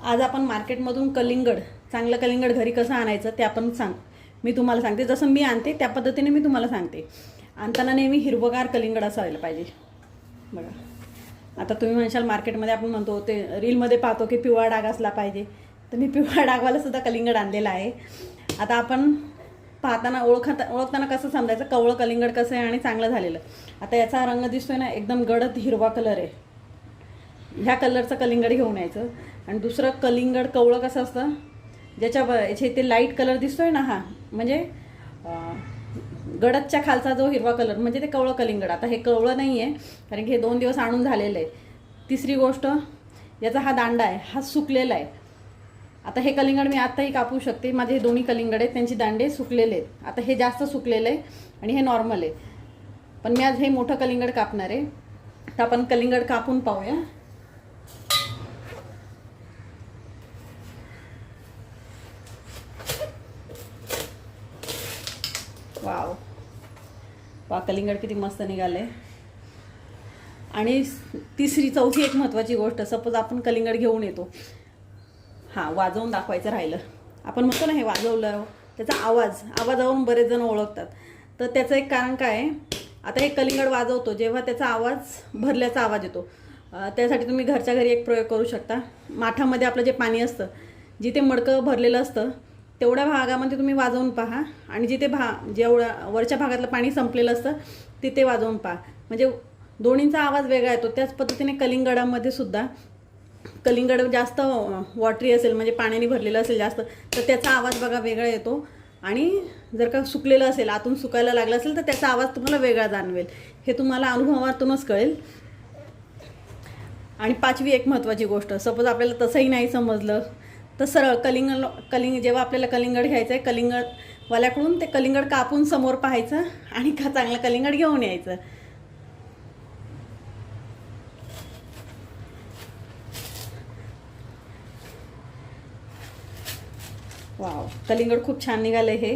आज आपण मार्केटमधून कलिंगड, चांगलं कलिंगड घरी कसं आणायचं ते आपण मी तुम्हाला सांगते. जसं मी आणते त्या पद्धतीने मी तुम्हाला सांगते. आणताना नेहमी हिरवगार कलिंगड असायला पाहिजे. बघा, आता तुम्ही म्हणशाल मार्केटमध्ये आपण म्हणतो ते रीलमध्ये पाहतो की पिवळा डाग असला पाहिजे, तर मी पिवळा डागवाला सुद्धा कलिंगड आणलेला आहे. आता आपण पाहताना ओळखताना कसं समजायचं कवळं कलिंगड कसं आहे आणि चांगलं झालेलं. आता याचा रंग दिसतोय ना, एकदम गडद हिरवा कलर आहे. ह्या कलरचं कलिंगड घेऊन यायचं. आणि दुसरं कलिंगड कवळं कसं असतं, याचे ते लाईट कलर दिसतोय ना, हा म्हणजे गडदच्या खालचा जो हिरवा कलर म्हणजे ते कवळं कलिंगड. आता हे कवळं नाही आहे कारण की हे 2 दिवस आणून झालेलं आहे. तिसरी गोष्ट, याचा हा दांडा आहे, हा सुकलेला आहे. आता हे कलिंगड मी आत्ताही कापू शकते. माझे हे दोन्ही कलिंगड आहेत, त्यांची दांडे सुकलेले आहेत. आता हे जास्त सुकलेलं आहे आणि हे नॉर्मल आहे. पण मी आज हे मोठं कलिंगड कापणार आहे. तर आपण कलिंगड कापून पाहूया. वाव, कलिंगड किती मस्त निघाले. आणि चौथी एक महत्त्वाची गोष्ट, सपोज आपण कलिंगड घेऊन येतो, वाजवून दाखवायचं राहिलं. आपण म्हणतो ना हे वाजवलं, त्याचा आवाजावरून बरेच जण ओळखतात. तर त्याचं एक कारण काय आहे, आता हे कलिंगड वाजवतो जेव्हा त्याचा आवाज भरल्याचा आवाज येतो. त्यासाठी तुम्ही घरच्या घरी एक प्रयोग करू शकता. माठामध्ये आपलं जे पाणी असतं, जिथे मडकं भरलेलं असतं तेवढ्या भागामध्ये तुम्ही वाजवून पहा. आणि जिथे जेवढ्या वरच्या भागातलं पाणी संपलेलं असतं तिथे वाजवून पहा. म्हणजे दोन्हींचा आवाज वेगळा येतो. त्याच पद्धतीने कलिंगडामध्ये सुद्धा, कलिंगड जास्त वॉटरी असेल म्हणजे पाण्याने भरलेलं असेल जास्त, तर त्याचा आवाज बघा वेगळा येतो. आणि जर का सुकलेलं असेल, आतून सुकायला लागलं असेल, तर त्याचा आवाज तुम्हाला वेगळा जाणवेल. हे तुम्हाला अनुभवातूनच कळेल. आणि 5वी एक महत्त्वाची गोष्ट, सपोज आपल्याला तसंही नाही समजलं तर सरळ जेव्हा आपल्याला कलिंगड घ्यायचं आहे, कलिंगडवाल्याकडून ते कलिंगड कापून समोर पाहायचं आणि चांगलं कलिंगड घेऊन यायचं. वाव, कलिंगड खूप छान निघाले हे.